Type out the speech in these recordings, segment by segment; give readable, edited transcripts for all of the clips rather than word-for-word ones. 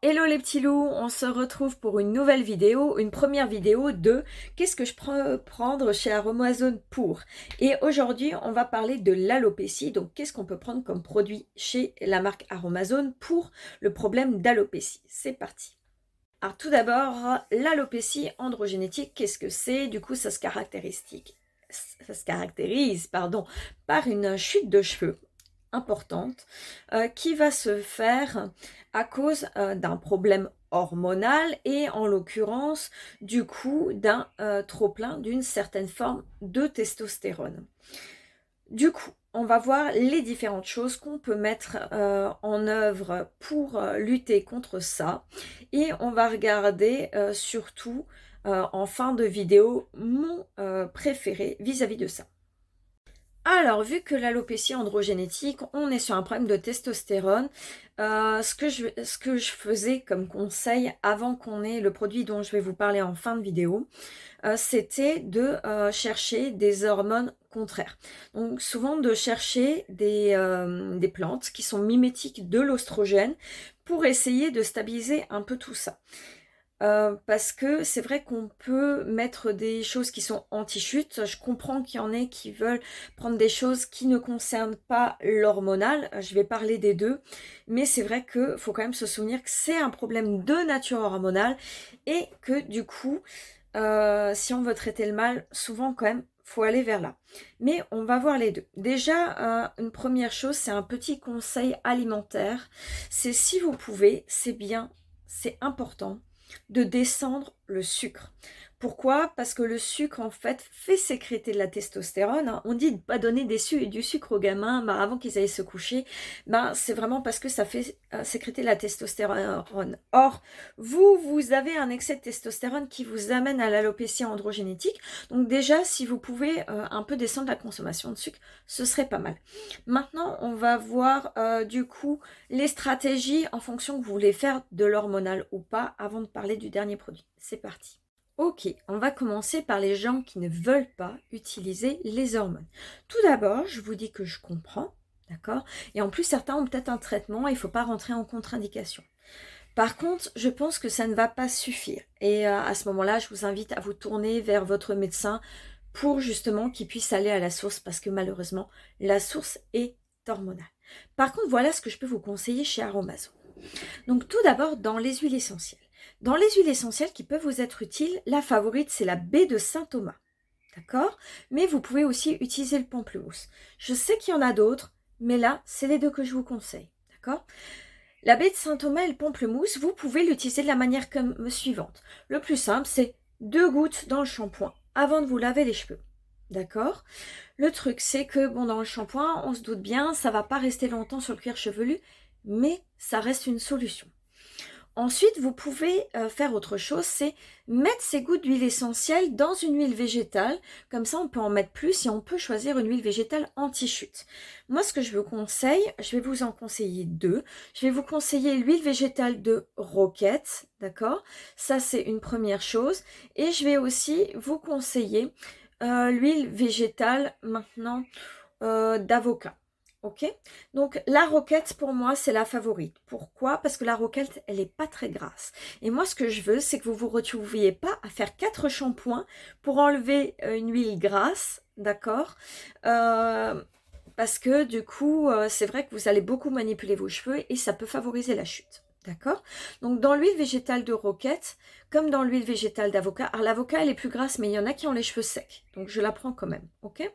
Hello les petits loups, on se retrouve pour une nouvelle vidéo, une première vidéo de qu'est-ce que je peux prendre chez Aromazone pour. Et aujourd'hui, on va parler de l'alopécie, donc qu'est-ce qu'on peut prendre comme produit chez la marque Aromazone pour le problème d'alopécie. C'est parti. Alors tout d'abord, l'alopécie androgénétique, qu'est-ce que c'est? Du coup, ça se caractérise, par une chute de cheveux importante qui va se faire à cause d'un problème hormonal et en l'occurrence du coup d'un trop-plein d'une certaine forme de testostérone. Du coup, on va voir les différentes choses qu'on peut mettre en œuvre pour lutter contre ça et on va regarder surtout en fin de vidéo mon préféré vis-à-vis de ça. Alors, vu que l'alopécie androgénétique, on est sur un problème de testostérone, ce que je faisais comme conseil avant qu'on ait le produit dont je vais vous parler en fin de vidéo, c'était de chercher des hormones contraires. Donc souvent de chercher des plantes qui sont mimétiques de l'oestrogène pour essayer de stabiliser un peu tout ça. Parce que c'est vrai qu'on peut mettre des choses qui sont anti-chute. Je comprends qu'il y en ait qui veulent prendre des choses qui ne concernent pas l'hormonal. Je vais parler des deux. Mais c'est vrai qu'il faut quand même se souvenir que c'est un problème de nature hormonale et que du coup, si on veut traiter le mal, souvent quand même, faut aller vers là. Mais on va voir les deux. Déjà, une première chose, c'est un petit conseil alimentaire. C'est si vous pouvez, c'est bien, c'est important de descendre le sucre. Pourquoi? Parce que le sucre, en fait, fait sécréter de la testostérone. Hein. On dit de ne pas donner du sucre aux gamins avant qu'ils aillent se coucher. C'est vraiment parce que ça fait sécréter de la testostérone. Or, vous avez un excès de testostérone qui vous amène à l'alopécie androgénétique. Donc déjà, si vous pouvez un peu descendre la consommation de sucre, ce serait pas mal. Maintenant, on va voir du coup les stratégies en fonction que vous voulez faire de l'hormonal ou pas avant de parler du dernier produit. C'est parti. Ok, on va commencer par les gens qui ne veulent pas utiliser les hormones. Tout d'abord, je vous dis que je comprends, d'accord? Et en plus, certains ont peut-être un traitement, il ne faut pas rentrer en contre-indication. Par contre, je pense que ça ne va pas suffire. Et à ce moment-là, je vous invite à vous tourner vers votre médecin pour justement qu'il puisse aller à la source parce que malheureusement, la source est hormonale. Par contre, voilà ce que je peux vous conseiller chez Aromazone. Donc tout d'abord, dans les huiles essentielles. Dans les huiles essentielles qui peuvent vous être utiles, la favorite, c'est la baie de Saint-Thomas. D'accord? Mais vous pouvez aussi utiliser le pamplemousse. Je sais qu'il y en a d'autres, mais là, c'est les deux que je vous conseille. D'accord? La baie de Saint-Thomas et le pamplemousse, vous pouvez l'utiliser de la manière comme suivante. Le plus simple, c'est 2 gouttes dans le shampoing avant de vous laver les cheveux. D'accord? Le truc, c'est que bon, dans le shampoing, on se doute bien, ça ne va pas rester longtemps sur le cuir chevelu, mais ça reste une solution. Ensuite, vous pouvez faire autre chose, c'est mettre ces gouttes d'huile essentielle dans une huile végétale. Comme ça, on peut en mettre plus et on peut choisir une huile végétale anti-chute. Moi, ce que je vous conseille, je vais vous en conseiller deux. Je vais vous conseiller l'huile végétale de roquette, d'accord? Ça, c'est une première chose. Et je vais aussi vous conseiller l'huile végétale maintenant d'avocat. Ok, donc la roquette pour moi c'est la favorite. Pourquoi? Parce que la roquette elle n'est pas très grasse. Et moi ce que je veux c'est que vous vous retrouviez pas à faire 4 shampoings pour enlever une huile grasse, d'accord? Parce que du coup c'est vrai que vous allez beaucoup manipuler vos cheveux et ça peut favoriser la chute. D'accord? Donc dans l'huile végétale de roquette, comme dans l'huile végétale d'avocat, alors l'avocat elle est plus grasse mais il y en a qui ont les cheveux secs. Donc je la prends quand même. Ok?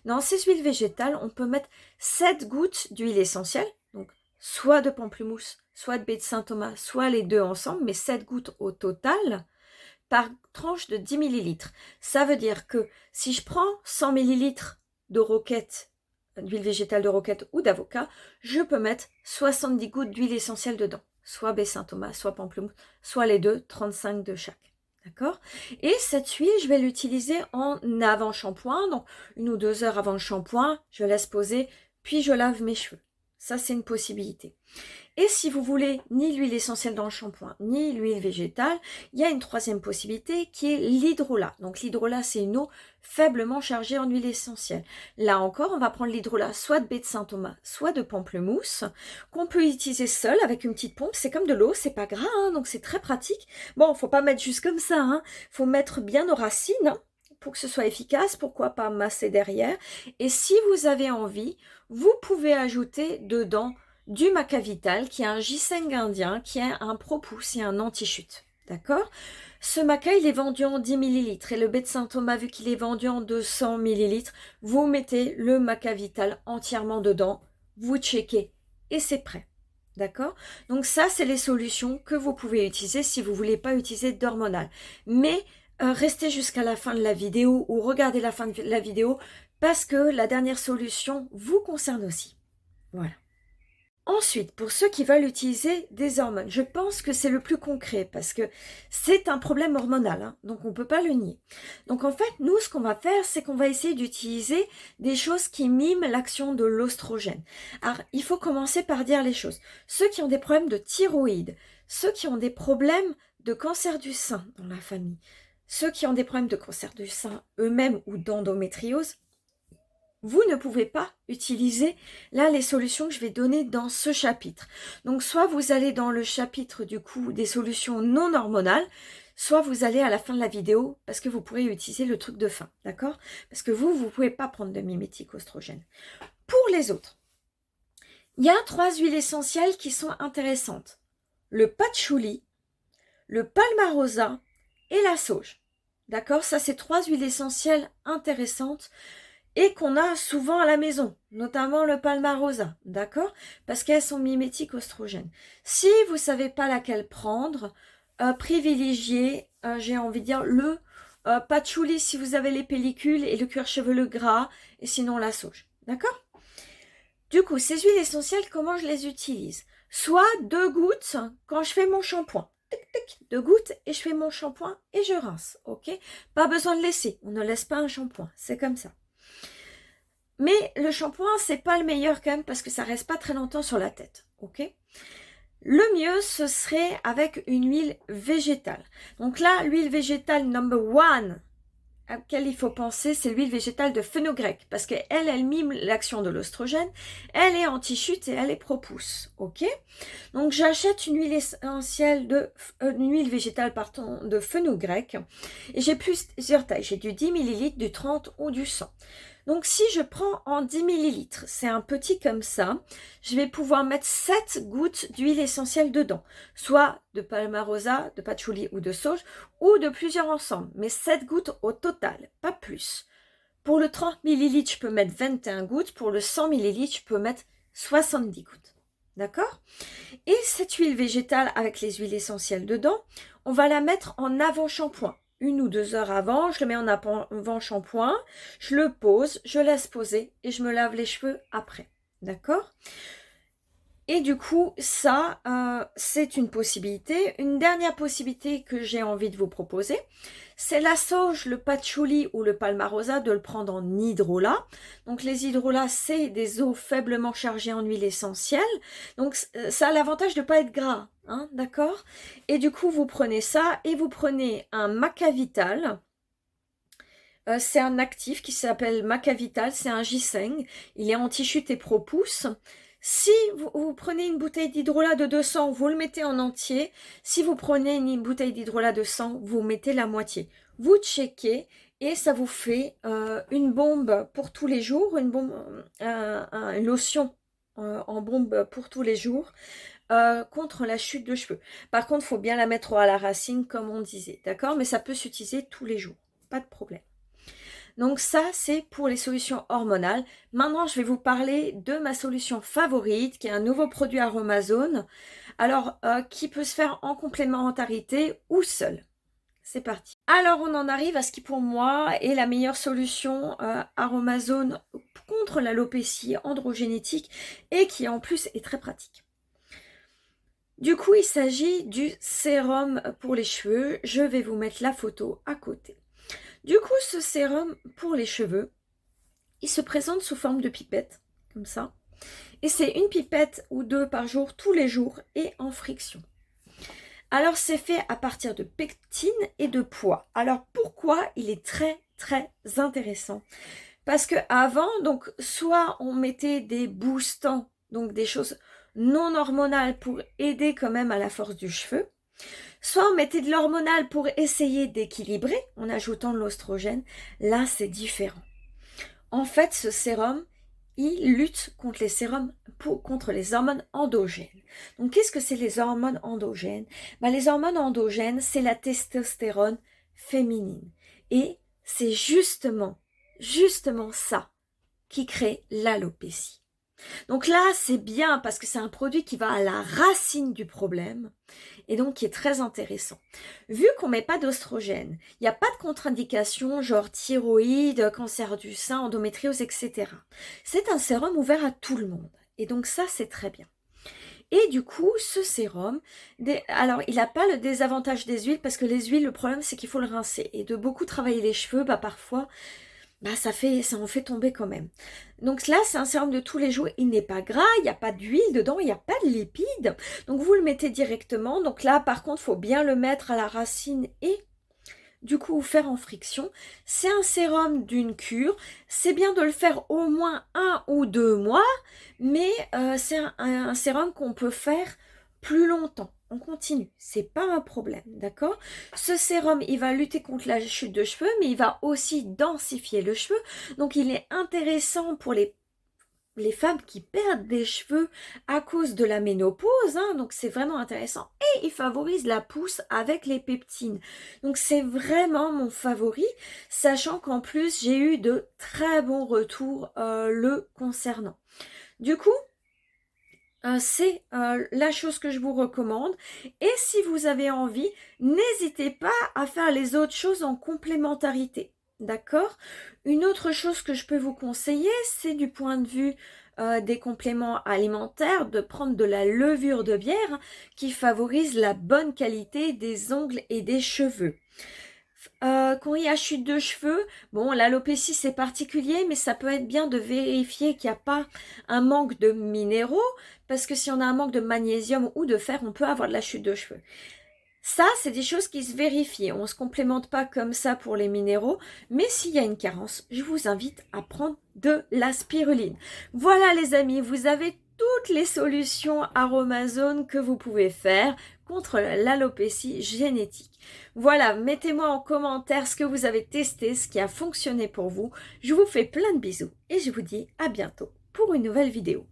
Dans ces huiles végétales, on peut mettre 7 gouttes d'huile essentielle, donc soit de pamplemousse, soit de baie de Saint-Thomas, soit les deux ensemble, mais 7 gouttes au total par tranche de 10 millilitres. Ça veut dire que si je prends 100 millilitres de roquette, d'huile végétale de roquette ou d'avocat, je peux mettre 70 gouttes d'huile essentielle dedans, soit baie Saint-Thomas, soit pamplemousse, soit les deux, 35 de chaque. D'accord? Et cette huile, je vais l'utiliser en avant-shampoing, donc 1 ou 2 heures avant le shampoing, je laisse poser, puis je lave mes cheveux. Ça, c'est une possibilité. Et si vous voulez ni l'huile essentielle dans le shampoing, ni l'huile végétale, il y a une troisième possibilité qui est l'hydrolat. Donc l'hydrolat, c'est une eau faiblement chargée en huile essentielle. Là encore, on va prendre l'hydrolat soit de baie de Saint-Thomas, soit de pamplemousse, qu'on peut utiliser seul avec une petite pompe. C'est comme de l'eau, c'est pas gras, hein, donc c'est très pratique. Bon, faut pas mettre juste comme ça, hein. Faut mettre bien aux racines, hein, pour que ce soit efficace, pourquoi pas masser derrière. Et si vous avez envie, vous pouvez ajouter dedans du maca vital, qui est un ginseng indien, qui est un propousse et un anti-chute. D'accord? Ce maca, il est vendu en 10 ml. Et le baie de Saint-Thomas, vu qu'il est vendu en 200 ml, vous mettez le maca vital entièrement dedans, vous checkez et c'est prêt. D'accord? Donc ça, c'est les solutions que vous pouvez utiliser si vous ne voulez pas utiliser d'hormonal. Mais restez jusqu'à la fin de la vidéo ou regardez la fin de la vidéo parce que la dernière solution vous concerne aussi. Voilà. Ensuite, pour ceux qui veulent utiliser des hormones, je pense que c'est le plus concret parce que c'est un problème hormonal, hein, donc on ne peut pas le nier. Donc en fait, nous, ce qu'on va faire, c'est qu'on va essayer d'utiliser des choses qui miment l'action de l'oestrogène. Alors, il faut commencer par dire les choses. Ceux qui ont des problèmes de thyroïde, ceux qui ont des problèmes de cancer du sein dans la famille, ceux qui ont des problèmes de cancer du sein eux-mêmes ou d'endométriose, vous ne pouvez pas utiliser là les solutions que je vais donner dans ce chapitre. Donc soit vous allez dans le chapitre du coup des solutions non hormonales, soit vous allez à la fin de la vidéo parce que vous pourrez utiliser le truc de fin, d'accord? Parce que vous ne pouvez pas prendre de mimétique oestrogène. Pour les autres, il y a 3 huiles essentielles qui sont intéressantes. Le patchouli, le palmarosa et la sauge. D'accord? Ça, c'est 3 huiles essentielles intéressantes et qu'on a souvent à la maison, notamment le palmarosa, d'accord? Parce qu'elles sont mimétiques oestrogènes. Si vous ne savez pas laquelle prendre, privilégiez, j'ai envie de dire, le patchouli si vous avez les pellicules et le cuir chevelu gras, et sinon la sauge, d'accord? Du coup, ces huiles essentielles, comment je les utilise? Soit 2 gouttes quand je fais mon shampoing. 2 gouttes et je fais mon shampoing et je rince, ok? Pas besoin de laisser, on ne laisse pas un shampoing, c'est comme ça. Mais le shampoing, c'est pas le meilleur quand même parce que ça reste pas très longtemps sur la tête, ok? Le mieux, ce serait avec une huile végétale. Donc là, l'huile végétale number one à laquelle il faut penser, c'est l'huile végétale de fenugrec parce qu'elle, elle mime l'action de l'oestrogène, elle est anti-chute et elle est propousse, ok? Donc j'achète une huile essentielle une huile végétale de fenugrec et j'ai plusieurs tailles, j'ai du 10 ml, du 30 ou du 100. Donc si je prends en 10 ml, c'est un petit comme ça, je vais pouvoir mettre 7 gouttes d'huile essentielle dedans, soit de palmarosa, de patchouli ou de sauge, ou de plusieurs ensemble, mais 7 gouttes au total, pas plus. Pour le 30 ml, je peux mettre 21 gouttes, pour le 100 ml, je peux mettre 70 gouttes. D'accord? Et cette huile végétale avec les huiles essentielles dedans, on va la mettre en avant-shampoing. 1 ou 2 heures avant, je le mets en avant-shampoing, je le pose, je laisse poser et je me lave les cheveux après. D'accord? Et du coup, ça, c'est une possibilité. Une dernière possibilité que j'ai envie de vous proposer, c'est la sauge, le patchouli ou le palmarosa, de le prendre en hydrolat. Donc les hydrolats, c'est des eaux faiblement chargées en huile essentielle. Donc ça a l'avantage de ne pas être gras, hein, d'accord? Et du coup, vous prenez ça et vous prenez un maca vital. C'est un actif qui s'appelle maca vital, c'est un ginseng. Il est anti-chute et propousse. Si vous prenez une bouteille d'hydrolat de 200, vous le mettez en entier. Si vous prenez une bouteille d'hydrolat de 100, vous mettez la moitié. Vous checkez et ça vous fait une bombe pour tous les jours, une lotion en bombe pour tous les jours contre la chute de cheveux. Par contre, il faut bien la mettre à la racine comme on disait, d'accord? Mais ça peut s'utiliser tous les jours, pas de problème. Donc ça, c'est pour les solutions hormonales. Maintenant, je vais vous parler de ma solution favorite, qui est un nouveau produit Aromazone. Alors, qui peut se faire en complémentarité ou seul. C'est parti. Alors, on en arrive à ce qui, pour moi, est la meilleure solution Aromazone contre l'alopécie androgénétique et qui, en plus, est très pratique. Du coup, il s'agit du sérum pour les cheveux. Je vais vous mettre la photo à côté. Du coup, ce sérum pour les cheveux, il se présente sous forme de pipette, comme ça. Et c'est une pipette ou deux par jour, tous les jours, et en friction. Alors c'est fait à partir de pectine et de pois. Alors pourquoi il est très très intéressant? Parce que avant, donc soit on mettait des boostants, donc des choses non hormonales pour aider quand même à la force du cheveu, soit on mettait de l'hormonal pour essayer d'équilibrer en ajoutant de l'oestrogène. Là c'est différent. En fait, ce sérum, il lutte contre contre les hormones endogènes. Donc, qu'est-ce que c'est les hormones endogènes? Les hormones endogènes, c'est la testostérone féminine. Et c'est justement ça qui crée l'alopécie. Donc là, c'est bien parce que c'est un produit qui va à la racine du problème et donc qui est très intéressant. Vu qu'on ne met pas d'oestrogène, il n'y a pas de contre-indication genre thyroïde, cancer du sein, endométriose, etc. C'est un sérum ouvert à tout le monde et donc ça, c'est très bien. Et du coup, ce sérum, alors il n'a pas le désavantage des huiles parce que les huiles, le problème c'est qu'il faut le rincer et de beaucoup travailler les cheveux, parfois ça en fait tomber quand même. Donc là, c'est un sérum de tous les jours. Il n'est pas gras, il n'y a pas d'huile dedans, il n'y a pas de lipides. Donc vous le mettez directement. Donc là, par contre, il faut bien le mettre à la racine et du coup faire en friction. C'est un sérum d'une cure. C'est bien de le faire au moins 1 ou 2 mois, mais c'est un sérum qu'on peut faire plus longtemps. On continue, c'est pas un problème, d'accord? Ce sérum, il va lutter contre la chute de cheveux, mais il va aussi densifier le cheveu. Donc, il est intéressant pour les femmes qui perdent des cheveux à cause de la ménopause, hein, donc c'est vraiment intéressant. Et il favorise la pousse avec les peptines. Donc c'est vraiment mon favori, sachant qu'en plus j'ai eu de très bons retours le concernant. Du coup, c'est la chose que je vous recommande. Et si vous avez envie, n'hésitez pas à faire les autres choses en complémentarité. D'accord? Une autre chose que je peux vous conseiller, c'est du point de vue des compléments alimentaires, de prendre de la levure de bière qui favorise la bonne qualité des ongles et des cheveux. Quand il y a chute de cheveux, bon, l'alopécie c'est particulier, mais ça peut être bien de vérifier qu'il n'y a pas un manque de minéraux, parce que si on a un manque de magnésium ou de fer, on peut avoir de la chute de cheveux. Ça, c'est des choses qui se vérifient. On ne se complémente pas comme ça pour les minéraux, mais s'il y a une carence, je vous invite à prendre de la spiruline. Voilà les amis, vous avez toutes les solutions aromazones que vous pouvez faire contre l'alopécie génétique. Voilà, mettez-moi en commentaire ce que vous avez testé, ce qui a fonctionné pour vous. Je vous fais plein de bisous et je vous dis à bientôt pour une nouvelle vidéo.